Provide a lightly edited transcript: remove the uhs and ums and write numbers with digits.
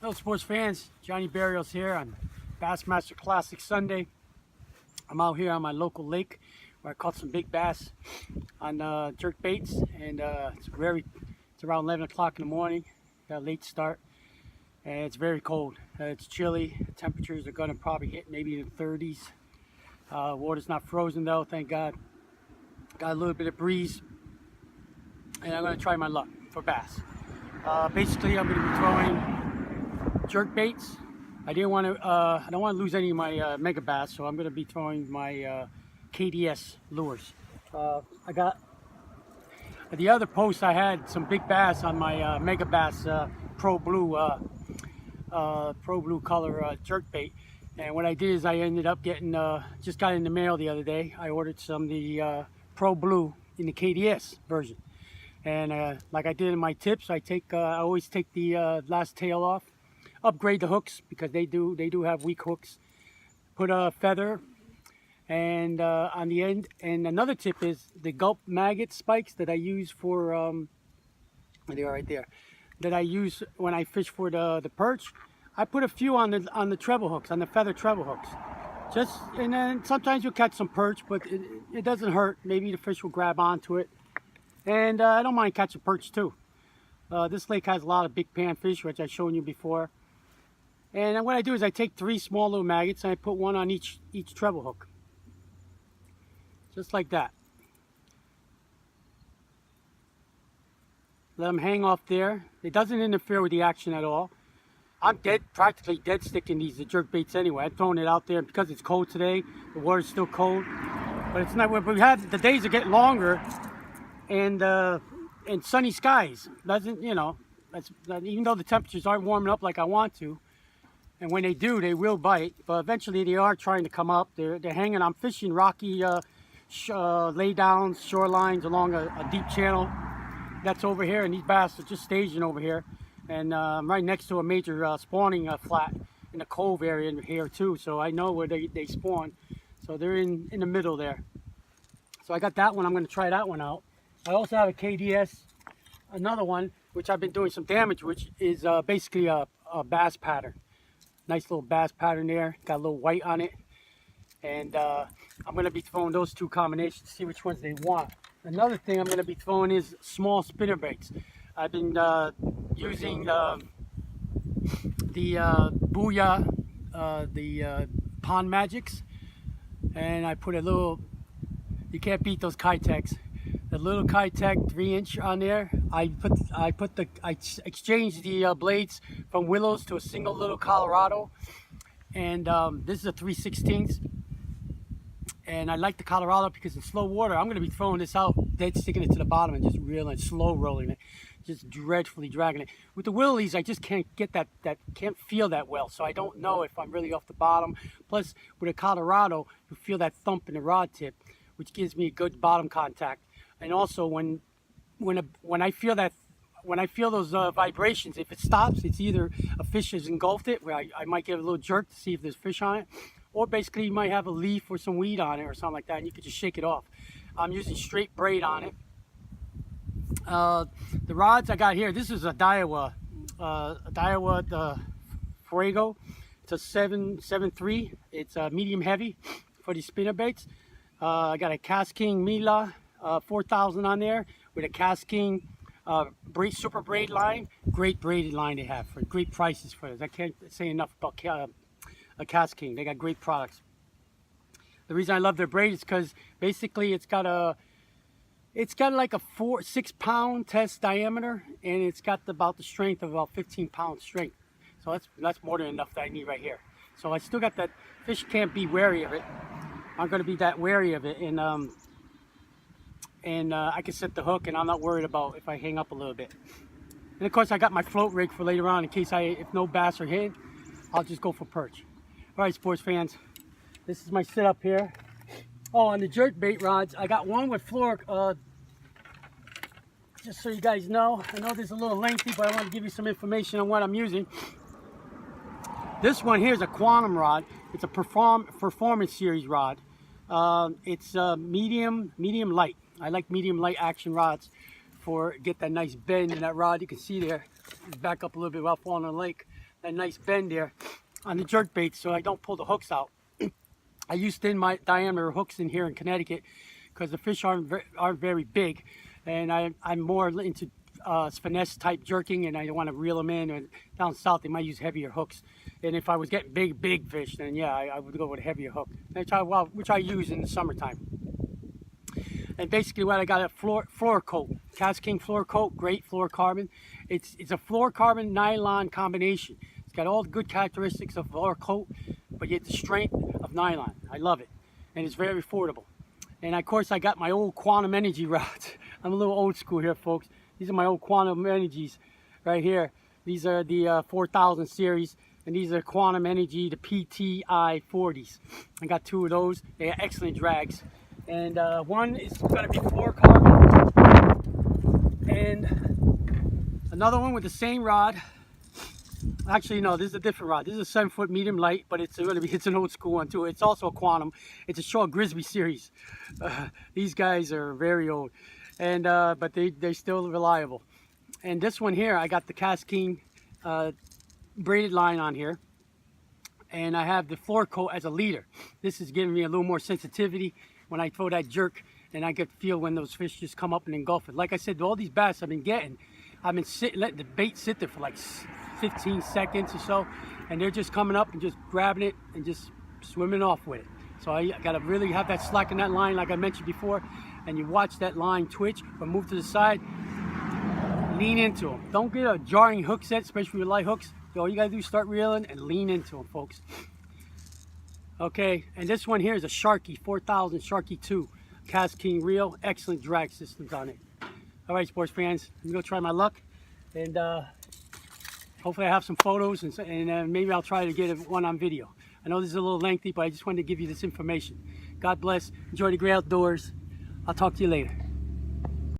Hello sports fans, Johnny Barrios here on Bassmaster Classic Sunday. I'm out here on my local lake where I caught some big bass on jerk baits, and it's around 11 o'clock in the morning. Got a late start and it's very cold. It's chilly. Temperatures are going to probably hit maybe in the 30s. Water's not frozen though, thank God. Got a little bit of breeze, and I'm going to try my luck for bass. Basically, I'm going to be throwing jerk baits. I don't want to lose any of my mega bass, so I'm going to be throwing my KDS lures. I got the other post. I had some big bass on my mega bass Pro Blue color jerk bait, and what I did is I ended up getting just got in the mail the other day. I ordered some of the Pro Blue in the KDS version. And like I did in my tips, I always take the last tail off, upgrade the hooks because they do have weak hooks. Put a feather and on the end. And another tip is the gulp maggot spikes that I use for they are right there. That I use when I fish for the perch. I put a few on the treble hooks, on the feather treble hooks. And then sometimes you'll catch some perch, but it doesn't hurt. Maybe the fish will grab onto it. And I don't mind catching perch too. This lake has a lot of big panfish, which I've shown you before. And then what I do is I take 3 small little maggots and I put one on each treble hook. Just like that. Let them hang off there. It doesn't interfere with the action at all. I'm practically dead sticking these jerk baits anyway. I'm throwing it out there because it's cold today. The water's still cold. But it's not, the days are getting longer. And sunny skies doesn't, even though the temperatures aren't warming up like I want to, and when they do, they will bite. But eventually, they are trying to come up. They're hanging. I'm fishing rocky laydowns, shorelines along a deep channel that's over here, and these bass are just staging over here. And I'm right next to a major spawning flat in the cove area in here too, so I know where they spawn. So they're in the middle there. So I got that one. I'm going to try that one out. I also have a KDS, another one, which I've been doing some damage, which is basically a bass pattern. Nice little bass pattern there. Got a little white on it. And I'm going to be throwing those 2 combinations to see which ones they want. Another thing I'm going to be throwing is small spinner baits. I've been using the Booyah, the Pond Magics. And I put a little, you can't beat those Kitechs. The little Kitech 3-inch on there. I exchanged the blades from Willows to a single little Colorado, and this is a 3/16. And I like the Colorado because in slow water, I'm going to be throwing this out, dead sticking it to the bottom and just reeling, slow rolling it, just dreadfully dragging it. With the Willies, I just can't get that can't feel that well, so I don't know if I'm really off the bottom. Plus, with a Colorado, you feel that thump in the rod tip, which gives me a good bottom contact. And also when I feel those vibrations, if it stops, it's either a fish has engulfed it, where I might give it a little jerk to see if there's fish on it, or basically you might have a leaf or some weed on it or something like that, and you could just shake it off. I'm using straight braid on it. The rods I got here, this is a Daiwa Fuego. It's a 7.3. It's medium heavy for these spinner baits. I got a Cast King Mila 4000 on there with a Cast King super braid line. Great braided line they have for great prices for this. I can't say enough about a Cast King. They got great products. The reason I love their braid is because basically it's got like a 6 pound test diameter, and it's got about the strength of about 15 pound strength. So that's more than enough that I need right here. So I still got that. Fish can't be wary of it. I'm going to be that wary of it, and I can set the hook, and I'm not worried about if I hang up a little bit. And of course, I got my float rig for later on in case if no bass are hitting, I'll just go for perch. All right, sports fans, this is my setup here. Oh, on the jerk bait rods, I got one with fluoro. Just so you guys know, I know this is a little lengthy, but I want to give you some information on what I'm using. This one here is a Quantum rod. It's a Performance Series rod. It's medium light. I like medium light action rods get that nice bend in that rod. You can see there, back up a little bit while falling in the lake. a nice bend there on the jerk bait so I don't pull the hooks out. I use thin diameter hooks in here in Connecticut because the fish aren't very big, and I'm more into finesse type jerking, and I want to reel them in. And down south they might use heavier hooks, and if I was getting big fish, then yeah, I would go with a heavier hook, which I use in the summertime. And basically what I got, a floor coat, Cast King floor coat, great fluorocarbon. It's a fluorocarbon nylon combination. It's got all the good characteristics of floor coat, but yet the strength of nylon. I love it, and it's very affordable. And of course I got my old Quantum Energy rods. I'm a little old school here, folks. These are my old Quantum Energies right here. These are the 4000 series, and these are Quantum Energy, the PTI 40s. I got 2 of those. They are excellent drags. And one is going to be fluorocarbon, and another one with the same rod. Actually, no, this is a different rod. This is a 7-foot medium light, but it's an old school one too. It's also a Quantum. It's a Shaw Grisby series. These guys are very old, and but they're still reliable. And this one here, I got the Cast King braided line on here, and I have the floor coat as a leader. This is giving me a little more sensitivity when I throw that jerk, and I get to feel when those fish just come up and engulf it. Like I said, all these bass I've been getting, I've been letting the bait sit there for like 15 seconds or so, and they're just coming up and just grabbing it and just swimming off with it. So I gotta really have that slack in that line, like I mentioned before, and you watch that line twitch or move to the side, lean into them. Don't get a jarring hook set, especially with light hooks. All you gotta do is start reeling and lean into them, folks. Okay, and this one here is a Sharky 4000 Sharky 2 Cast King reel. Excellent drag systems on it. All right, sports fans, I'm gonna try my luck, and hopefully I have some photos, and maybe I'll try to get one on video. I know this is a little lengthy, but I just wanted to give you this information. God bless. Enjoy the great outdoors. I'll talk to you later.